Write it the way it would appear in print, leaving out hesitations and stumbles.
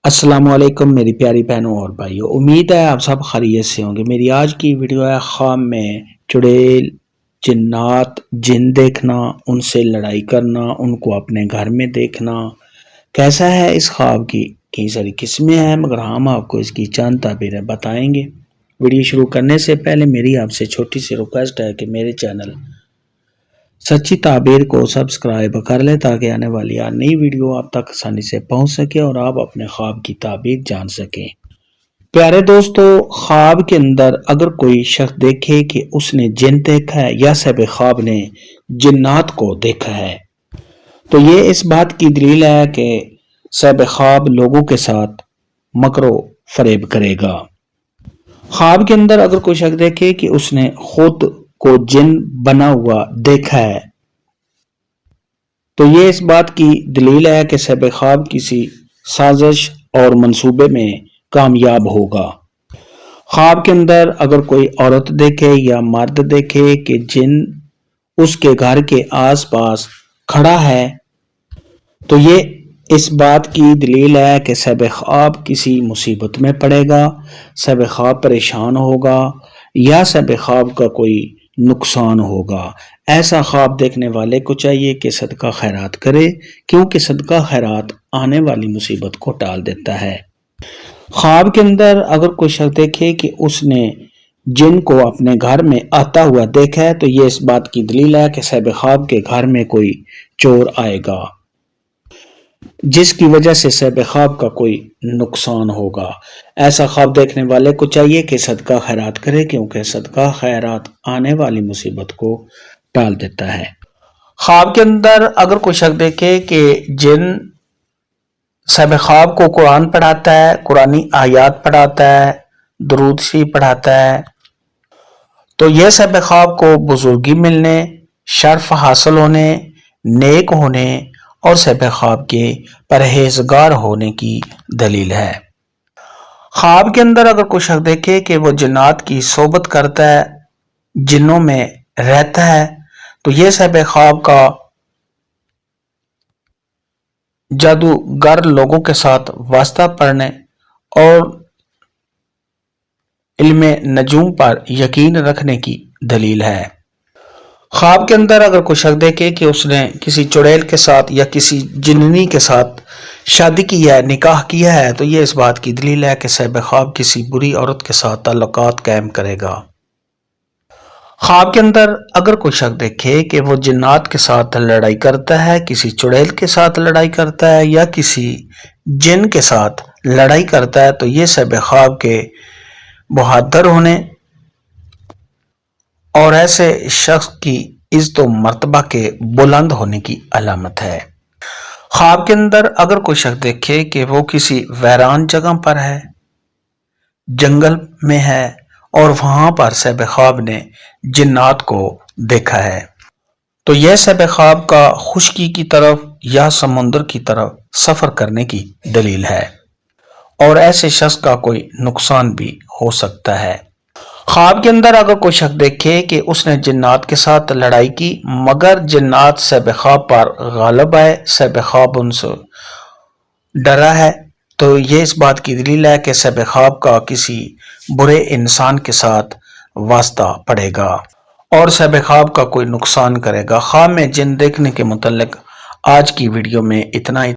السلام علیکم میری پیاری بہنوں اور بھائیوں، امید ہے آپ سب خیریت سے ہوں گے۔ میری آج کی ویڈیو ہے خواب میں چڑیل، جنات، جن دیکھنا، ان سے لڑائی کرنا، ان کو اپنے گھر میں دیکھنا۔ کیسا ہے اس خواب کی کئی ساری قسمیں ہیں، مگر ہم آپ کو اس کی چند تعبیریں بتائیں گے۔ ویڈیو شروع کرنے سے پہلے میری آپ سے چھوٹی سی ریکویسٹ ہے کہ میرے چینل سچی تعبیر کو سبسکرائب کر لیں تاکہ آنے والی نئی ویڈیو آپ تک آسانی سے پہنچ سکے اور آپ اپنے خواب کی تعبیر جان سکیں۔ پیارے دوستو، خواب کے اندر اگر کوئی شخص دیکھے کہ اس نے جن دیکھا ہے یا صاحب خواب نے جنات کو دیکھا ہے تو یہ اس بات کی دلیل ہے کہ صاحب خواب لوگوں کے ساتھ مکر و فریب کرے گا۔ خواب کے اندر اگر کوئی شخص دیکھے کہ اس نے خود کو جن بنا ہوا دیکھا ہے تو یہ اس بات کی دلیل ہے کہ صاحب خواب کسی سازش اور منصوبے میں کامیاب ہوگا۔ خواب کے اندر اگر کوئی عورت دیکھے یا مرد دیکھے کہ جن اس کے گھر کے آس پاس کھڑا ہے تو یہ اس بات کی دلیل ہے کہ صاحب خواب کسی مصیبت میں پڑے گا، صاحب خواب پریشان ہوگا یا صاحب خواب کا کوئی نقصان ہوگا۔ ایسا خواب دیکھنے والے کو چاہیے کہ صدقہ خیرات کرے، کیونکہ صدقہ خیرات آنے والی مصیبت کو ٹال دیتا ہے۔ خواب کے اندر اگر کوئی شخص دیکھے کہ اس نے جن کو اپنے گھر میں آتا ہوا دیکھا ہے تو یہ اس بات کی دلیل ہے کہ صاحب خواب کے گھر میں کوئی چور آئے گا جس کی وجہ سے صاحب خواب کا کوئی نقصان ہوگا۔ ایسا خواب دیکھنے والے کو چاہیے کہ صدقہ خیرات کرے، کیونکہ صدقہ خیرات آنے والی مصیبت کو ٹال دیتا ہے۔ خواب کے اندر اگر کوئی شخص دیکھے کہ جن صاحب خواب کو قرآن پڑھاتا ہے، قرآنی آیات پڑھاتا ہے، درود شریف پڑھاتا ہے تو یہ صاحب خواب کو بزرگی ملنے، شرف حاصل ہونے، نیک ہونے اور صاحب خواب کے پرہیزگار ہونے کی دلیل ہے۔ خواب کے اندر اگر کوئی شخص دیکھے کہ وہ جنات کی صحبت کرتا ہے، جنوں میں رہتا ہے تو یہ صاحب خواب کا جادوگر لوگوں کے ساتھ واسطہ پڑھنے اور علم نجوم پر یقین رکھنے کی دلیل ہے۔ خواب کے اندر اگر کوئی شخص دیکھے کہ اس نے کسی چڑیل کے ساتھ یا کسی جننی کے ساتھ شادی کی ہے، نکاح کیا ہے تو یہ اس بات کی دلیل ہے کہ صاحب خواب کسی بری عورت کے ساتھ تعلقات قائم کرے گا۔ خواب کے اندر اگر کوئی شخص دیکھے کہ وہ جنات کے ساتھ لڑائی کرتا ہے، کسی چڑیل کے ساتھ لڑائی کرتا ہے یا کسی جن کے ساتھ لڑائی کرتا ہے تو یہ صاحب خواب کے بہادر ہونے اور ایسے شخص کی عزت و مرتبہ کے بلند ہونے کی علامت ہے۔ خواب کے اندر اگر کوئی شخص دیکھے کہ وہ کسی ویران جگہ پر ہے، جنگل میں ہے اور وہاں پر صاحب خواب نے جنات کو دیکھا ہے تو یہ صاحب خواب کا خشکی کی طرف یا سمندر کی طرف سفر کرنے کی دلیل ہے اور ایسے شخص کا کوئی نقصان بھی ہو سکتا ہے۔ خواب کے اندر اگر کوئی شخص دیکھے کہ اس نے جنات کے ساتھ لڑائی کی مگر جنات صاحب خواب پر غالب آئے، صاحب خواب ان سے ڈرا ہے تو یہ اس بات کی دلیل ہے کہ صاحب خواب کا کسی برے انسان کے ساتھ واسطہ پڑے گا اور صاحب خواب کا کوئی نقصان کرے گا۔ خواب میں جن دیکھنے کے متعلق آج کی ویڈیو میں اتنا ہی۔